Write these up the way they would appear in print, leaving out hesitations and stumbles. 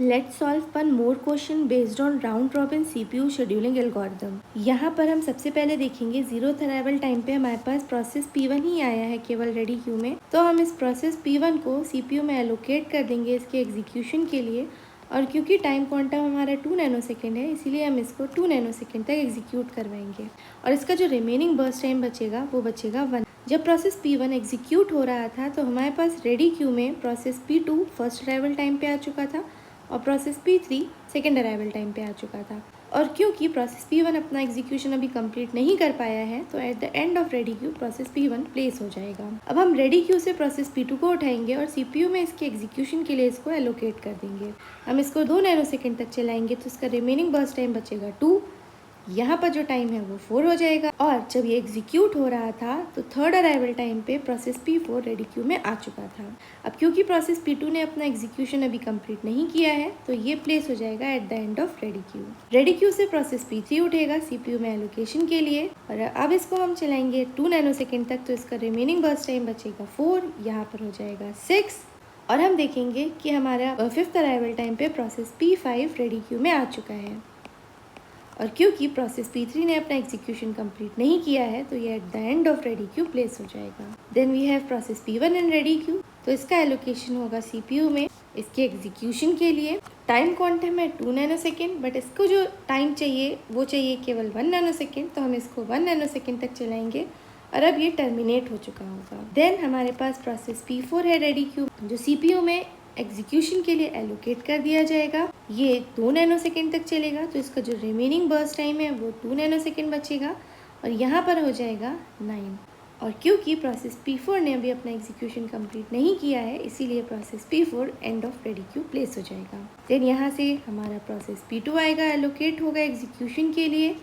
Let's solve one more question based on round robin CPU scheduling algorithm. यहाँ पर हम सबसे पहले देखेंगे जीरोथ अराइवल टाइम पे हमारे पास प्रोसेस P1 ही आया है केवल रेडी क्यू में, तो हम इस प्रोसेस P1 को सीपीयू में एलोकेट कर देंगे इसके एग्जीक्यूशन के लिए। और क्योंकि टाइम क्वांटम हमारा 2 नैनोसेकेंड है, इसीलिए हम इसको 2 नैनोसेकेंड तक एग्जीक्यूट करवाएंगे और इसका जो रिमेनिंग बर्स्ट टाइम बचेगा वो बचेगा 1। जब प्रोसेस P1 एग्जीक्यूट हो रहा था तो हमारे पास रेडी क्यू में process P2 first arrival time पे आ चुका था और process P3 second arrival time पे आ चुका था। और क्योंकि प्रोसेस P1 अपना एग्जीक्यूशन अभी कंप्लीट नहीं कर पाया है, तो eight the end of ready Q process P1 place हो जाएगा। अब हम रेडी क्यू से प्रोसेस P2 को उठाएंगे और सीपीयू में इसके एग्जीक्यूशन के लिए इसको एलोकेट कर देंगे। हम इसको 2 नैनोसेकेंड तक चलाएंगे तो इसका रिमेनिंग बर्स्ट टाइम बचेगा 2। यहाँ पर जो टाइम है वो 4 हो जाएगा। और जब ये एग्जीक्यूट हो रहा था तो थर्ड अराइवल टाइम पे प्रोसेस P4 रेडी क्यू में आ चुका था। अब क्योंकि प्रोसेस P2 ने अपना एग्जीक्यूशन अभी कंप्लीट नहीं किया है, तो ये प्लेस हो जाएगा eight the end of ready Q. Ready queue से प्रोसेस P3 उठेगा सीपीयू में एलोकेशन के लिए और अब इसको हम चलाएंगे 2 नैनोसेकेंड तक, तो इसका रिमेनिंग बर्स्ट टाइम बचेगा 4, यहाँ पर हो जाएगा 6। और हम देखेंगे कि हमारा फिफ्थ अराइवल टाइम पे प्रोसेस P5 रेडी क्यू में आ चुका है। और क्योंकि प्रोसेस P3 ने अपना एग्जीक्यूशन कंप्लीट नहीं किया है, तो ये at the end of ready queue place हो जाएगा। Then we have process P1 in ready queue, तो इसका एलोकेशन होगा सीपीयू में इसके एग्जीक्यूशन के लिए। टाइम क्वांटम है 2 नैनोसेकेंड, बट इसको जो टाइम चाहिए वो चाहिए केवल 1 नैनोसेकेंड, तो हम इसको 1 नैनोसेकेंड तक चलाएंगे और अब ये टर्मिनेट हो चुका होगा। देन हमारे पास प्रोसेस P4 है रेडी क्यू, जो सीपीयू में एग्जीक्यूशन के लिए एलोकेट कर दिया जाएगा। ये 2 नैनोसेकेंड तक चलेगा, तो इसका जो रिमेनिंग बर्स्ट टाइम है वो 2 नैनोसेकेंड बचेगा और यहाँ पर हो जाएगा 9। और क्योंकि प्रोसेस P4 ने अभी अपना एग्जीक्यूशन कंप्लीट नहीं किया है, इसीलिए process P4 and of ready queue place हो जाएगा। देन यहाँ से हमारा प्रोसेस P2 आएगा, एलोकेट होगा एग्जीक्यूशन के लिए।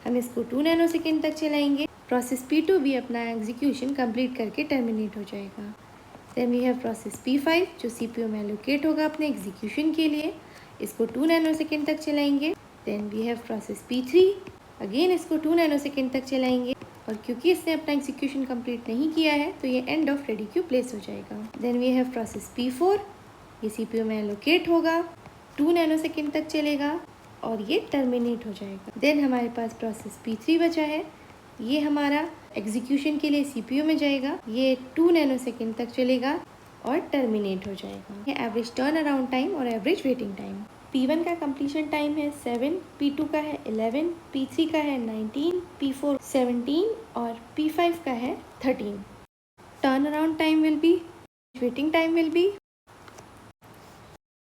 हम इसको 2 नैनोसेकेंड तक चलाएंगे। प्रोसेस P2 भी अपना एग्जीक्यूशन कंप्लीट करके टर्मिनेट हो जाएगा। Then we have process P5 जो सीपीयू में एलोकेट होगा अपने एग्जीक्यूशन के लिए। इसको 2 नैनोसेकेंड तक चलाएंगे। Then we have process P3, again इसको 2 नैनोसेकेंड तक चलाएंगे और क्योंकि इसने अपना एग्जीक्यूशन कंप्लीट नहीं किया है, तो ये and of ready queue place हो जाएगा। Then we have process P4, ये सीपीयू में एलोकेट होगा, 2 नैनोसेकेंड तक चलेगा और ये टर्मिनेट हो जाएगा। देन हमारे पास प्रोसेस P3 बचा है, ये हमारा एग्जीक्यूशन के लिए सीपीयू में जाएगा। ये 2 नैनोसेकेंड तक चलेगा और टर्मिनेट हो जाएगा। ये एवरेज टर्न अराउंड टाइम और एवरेज वेटिंग टाइम। P1 का कंप्लीशन टाइम है 7, P2 का है 11, P3 का है 19, P4 17 और P5 का है 13। Turn around time will be, waiting time will be